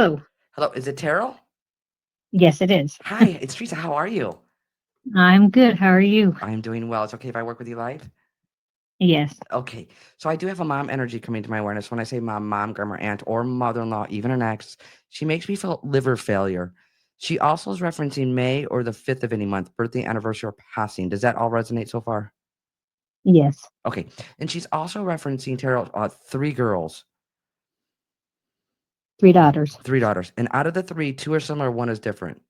Oh, Hello, is it Terrell? yes, it is. Hi, it's Teresa. How are you? I'm good. How are you? I am doing well. It's okay if I work with you live? Yes. Okay. So I do have a mom energy coming to my awareness. When I say mom, grandma, aunt, or mother-in-law, even an ex, she makes me feel liver failure. She also is referencing May or the 5th of any month, birthday, anniversary, or passing. Does that all resonate so far? Yes. Okay. And she's also referencing Terrell, three girls, Three daughters. three daughters. And out of the three, two are similar, one is different.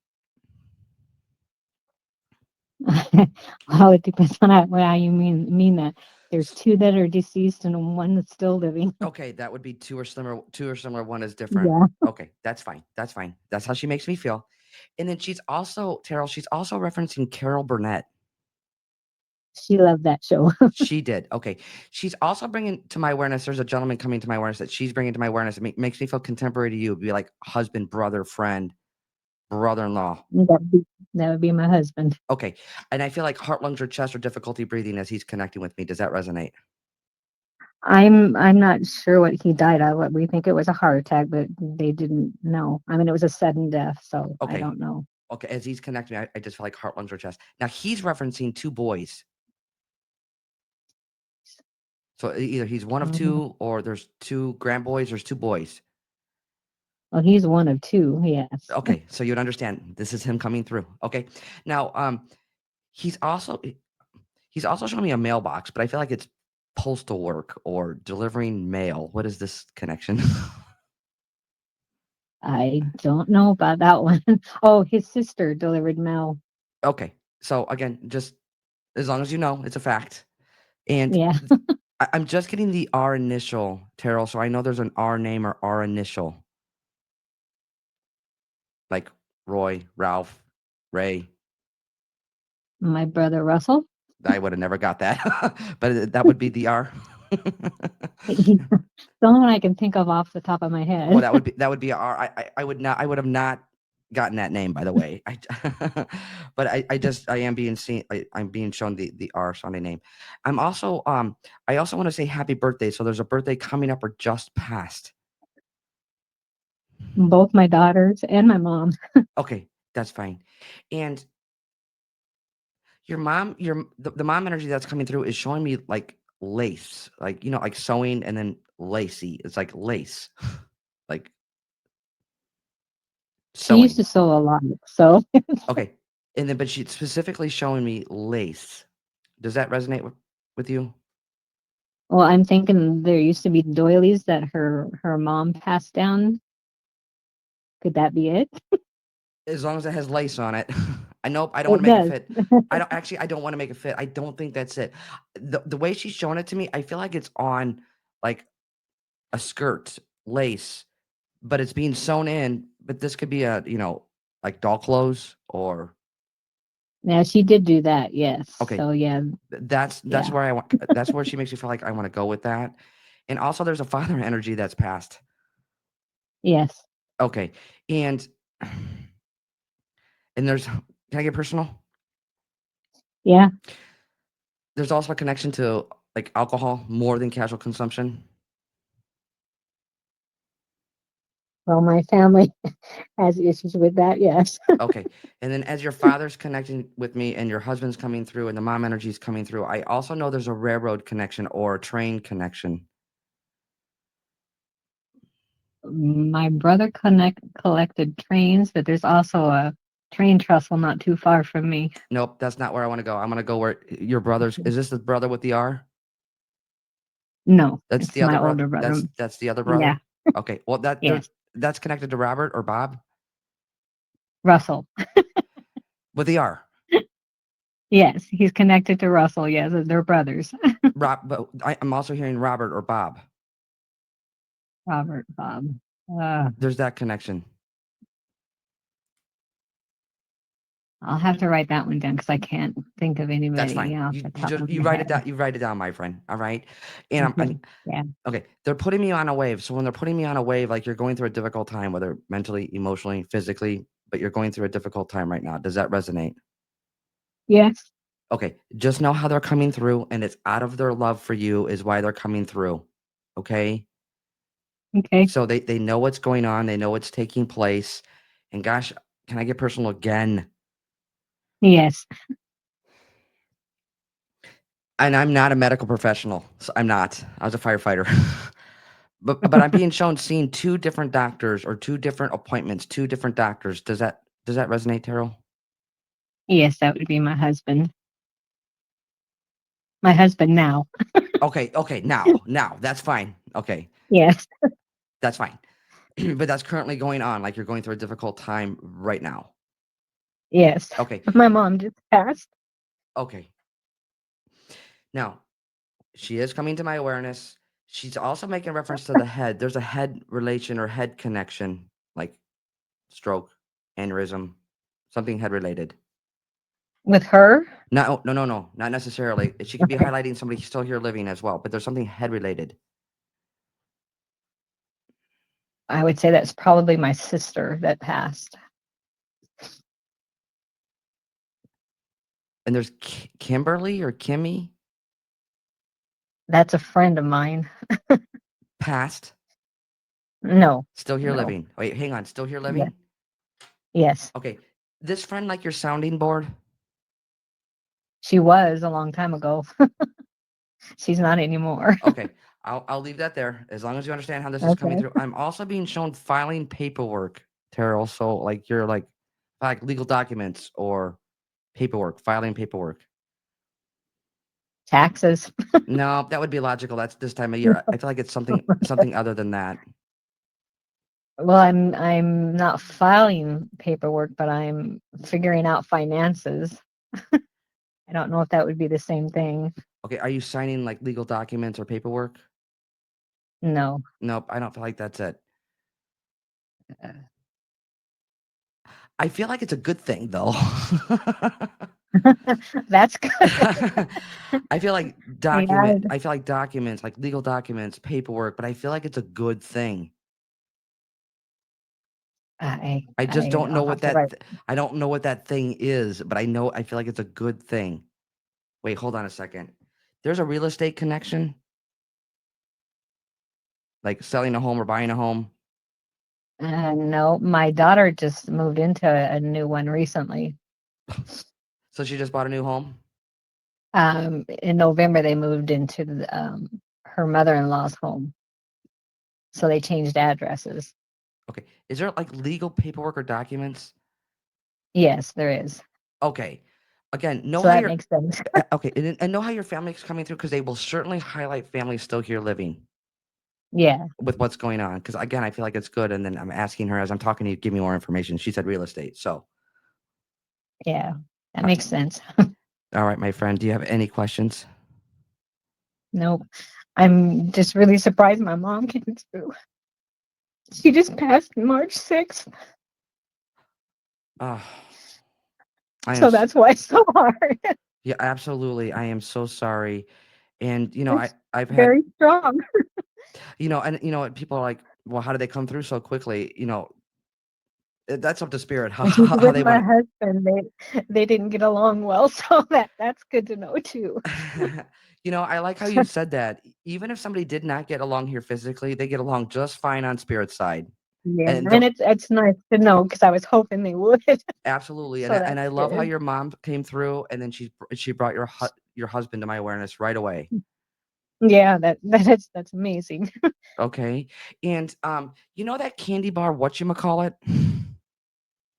Well, it depends on how you mean that. There's two that are deceased and one that's still living. Okay, that would be two are similar, one is different. Yeah, Okay, that's fine. That's fine. That's how she makes me feel. And then she's also, Terrell, she's also referencing Carol Burnett. she loved that show. She did. Okay. She's also bringing to my awareness, there's a gentleman coming to my awareness that she's bringing to my awareness. It makes me feel contemporary to you. It'd be like husband, brother, friend, brother-in-law. That would be my husband. Okay. And I feel like heart, lungs, or chest or difficulty breathing as he's connecting with me. Does that resonate? I'm not sure what he died of. We think it was a heart attack, but they didn't know. I mean, it was a sudden death, so I Okay. don't know. Okay. As he's connecting, I just feel like heart, lungs, or chest. Now he's referencing two boys. So either he's one of Um, two or there's two grandboys, there's two boys. well, he's one of two. Yes. Okay, so you'd understand this is him coming through. Okay. Now, he's also he's also showing me a mailbox, but I feel like it's postal work or delivering mail. What is this connection? I don't know about that one. Oh, his sister delivered mail. Okay. So again, just as long as you know, it's a fact. And Yeah. I'm just getting the R initial, Terrell. So I know there's an R name or R initial, like Roy, Ralph, Ray. My brother Russell. I would have never got that, but that would be the R. He's the only one I can think of off the top of my Well, head. that would be our I would have not gotten that name, by the way. But I am being seen. I'm being shown the R Sunday name. I'm also I also want to say happy birthday. So there's a birthday coming up or just passed. Both my daughters and my mom. Okay, that's fine. And the mom energy that's coming through is showing me like lace, like like sewing and then lacy. It's like lace, like She used sewing. to sew a lot, so Okay. And then but she's specifically showing me lace. Does that resonate with you? well, I'm thinking there used to be doilies that her mom passed down. Could that be it? As long as it has lace on it. I know I don't wanna It make it does. fit. I don't wanna make it fit. I don't think that's it. The way she's showing it to me, I feel like it's on, like, a skirt, lace, but it's being sewn in, but this could be like doll clothes or Yeah, she did do that. Yes. okay, So yeah, that's yeah. where I want that's where she makes me feel like I wanna go with that. And also there's a father energy that's passed. Yes. Okay, and there's can I get personal? Yeah. There's also a connection to, like, alcohol more than casual consumption. Well, my family has issues with that. Yes. Okay, and then as your father's connecting with me and your husband's coming through and the mom energy is coming through, I also know there's a railroad connection or a train connection. My brother collected trains, but there's also a train trestle not too far from me. Nope, that's not where I wanna go. I'm gonna go where your brother's is this the brother with the R? No, That's it's the other my brother. older brother. That's the other Yeah. brother? Okay, well, Yes. that's connected to Robert or Bob Russell. with the R. Yes, he's connected to Russell. Yes, they're brothers. But I'm also hearing Robert or Bob. Robert, Bob. Uh, There's that connection. I'll have to write that one down because I can't think of That's anybody fine. off You the you top just of my head. you write it down, my friend, alright? And Okay. Yeah. okay, they're putting me on a wave, so when they're putting me on a wave, like, you're going through a difficult time, whether mentally, emotionally, physically, but you're going through a difficult time right now. Does that resonate? Yes. Okay, just know how they're coming through, and it's out of their love for you is why they're coming through, okay? Okay. So they know what's going on. They know what's taking place. And gosh, can I get personal again? Yes. And I'm not a medical professional. So I'm not. I was a firefighter. But I'm being shown seeing two different doctors or two different appointments, two different doctors. Does that resonate, Terrell? Yes, that would be my husband. My husband now. Okay, now that's fine. Okay, Yes. that's fine. But that's currently going on, like you're going through a difficult time right now. Yes. Okay, My mom just passed. okay. Now, she is coming to my awareness. She's also making reference to the head. There's a head relation or head connection, like stroke, aneurysm, something head related. With her? No, no, no, no, not necessarily. She could be Okay. highlighting somebody still here living as well, but there's something head related. I would say that's probably my sister that passed. And there's Kimberly or Kimmy That's a friend of mine. passed, No, still here no. living. Wait, hang on, still here Yeah. living? Yes. Okay. This friend like your sounding board? She was a long time ago. She's not anymore. Okay. I'll leave that there as long as you understand how this is coming Okay. through. I'm also being shown filing paperwork, Terrell. So like you're like legal documents or paperwork, filing paperwork. Taxes. No, that would be logical. That's this time of year. I feel like it's something other than that. Well, I'm not filing paperwork, but I'm figuring out finances. I don't know if that would be the same thing. Okay, are you signing like legal documents or paperwork? No. Nope, I don't feel like that's it. Uh, I feel like it's a good thing though. That's good. I feel like Yeah, documents, like legal documents, paperwork, but I feel like it's a good thing. I just don't know I'll what have to write. I don't know what that thing is, but I feel like it's a good thing. Wait, hold on a second. There's a real estate connection, like selling a home or buying a home. No, my daughter just moved into a new one recently. So she just bought a new home. In November, they moved into her mother-in-law's home, so they changed addresses. Okay. Is there like legal paperwork or documents? Yes, there is. Okay. Again, know So how that your makes sense. okay, and know how your family is coming through because they will certainly highlight families still here living Yeah, with what's going on. Because again, I feel like it's good. And then I'm asking her as I'm talking to you, give me more information. She said real estate. So, yeah, that uh, makes sense. all right, my friend, do you have any questions? Nope. I'm just really surprised my mom came through. She just passed March 6th, Oh, I am. so that's why it's so hard. Yeah, absolutely. I am so sorry. And It's I've had very strong. and people are like, well, how did they come through so quickly? That's up to spirit. How And she's how with they my want husband. They didn't get along well, so that's good to know too. to. I like how you said that. Even if somebody did not get along here physically, they get along just fine on spirit side. Yeah, And and don't it's nice to know because I was hoping they would. absolutely. And So I that's love how good. your mom came through, and then she brought your husband to my awareness right away. Yeah, that's amazing. Okay. And that candy bar, whatchamacallit?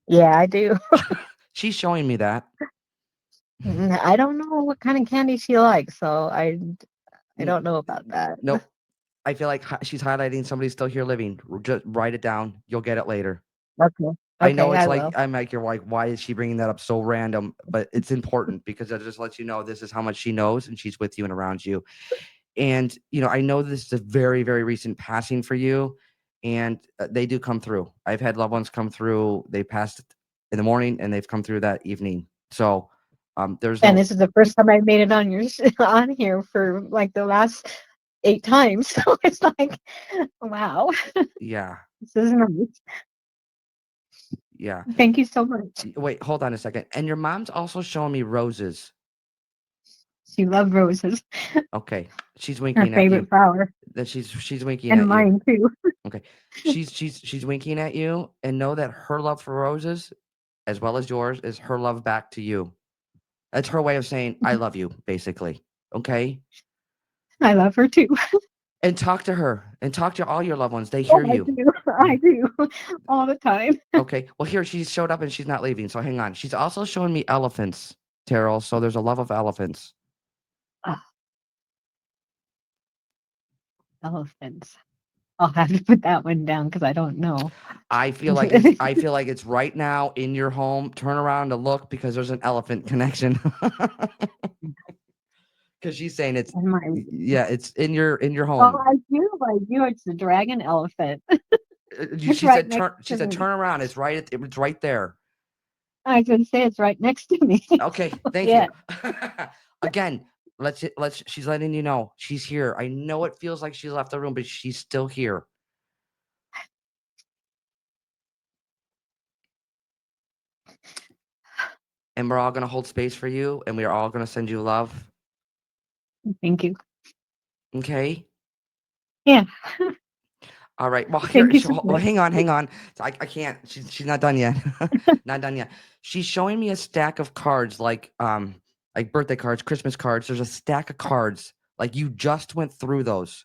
Yeah, I do. She's showing me that. I don't know what kind of candy she likes, so I N- don't know about that. Nope. I feel like she's highlighting somebody still here living. Just write it down. You'll get it later. Okay. I know Okay, it's I like will. I'm like you're like, why is she bringing that up so random? But it's important because it just lets you know this is how much she knows and she's with you and around you. And I know this is a very, very recent passing for you, and they do come through. I've had loved ones come through. They passed in the morning and they've come through that evening. So there's And no this is the first time I made it on your on here for like the last 8 times. So it's like, wow, yeah, this is nice. yeah. Thank you so much. Wait, hold on a second. And your mom's also showing me roses. She loved roses. Okay. She's Her winking at you. favorite flower, That she's winking and at you. mine too. Okay. She's winking at you, and know that her love for roses, as well as yours, is her love back to you. That's her way of saying I love you, basically. Okay. I love her too. And talk to her and talk to all your loved ones. They Oh, hear I you. do. I do all the time. Okay. Well, here she showed up and she's not leaving. So hang on. She's also showing me elephants, Terrell. So there's a love of elephants. Ah, elephants. I'll have to put that one down because I don't know. I feel like it's right now in your home. Turn around to look because there's an elephant connection. Because she's saying it's And my it's in your oh, home. I do. I do. It's the dragon elephant. It's She right said next turn. She to said me. turn around. It's right there. I was gonna say it's right next to me. Okay, thank Yeah. you. Again, let's. She's letting you know she's here. I know it feels like she left the room, but she's still here. And we're all gonna hold space for you, and we are all gonna send you love. Thank you. Okay. Yeah. All right. Well, Thank here. you so Well, much. hang on. I can't. She's not done yet. Not done yet. She's showing me a stack of cards, like birthday cards, Christmas cards. There's a stack of cards. Like you just went through those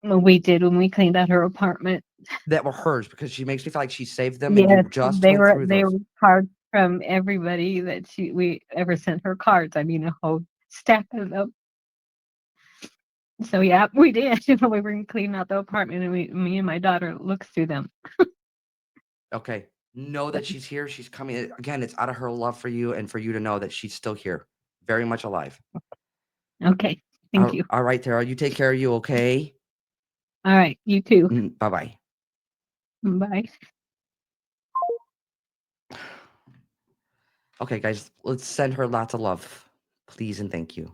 Well, we did when we cleaned out her apartment. that were hers because she makes me feel like she saved them, and you Yes, just went through they those. were cards from everybody that we ever sent her cards. I mean, a whole stack of them. So yeah, we did. We were cleaning out the apartment, and me and my daughter looked through them. Okay. Know that she's here. She's coming. Again, it's out of her love for you and for you to know that she's still here, very much alive. Okay, thank you. All right, Tara. You take care of you, okay? All right, you too. Bye bye. Bye. Okay, guys, let's send her lots of love. Please and thank you.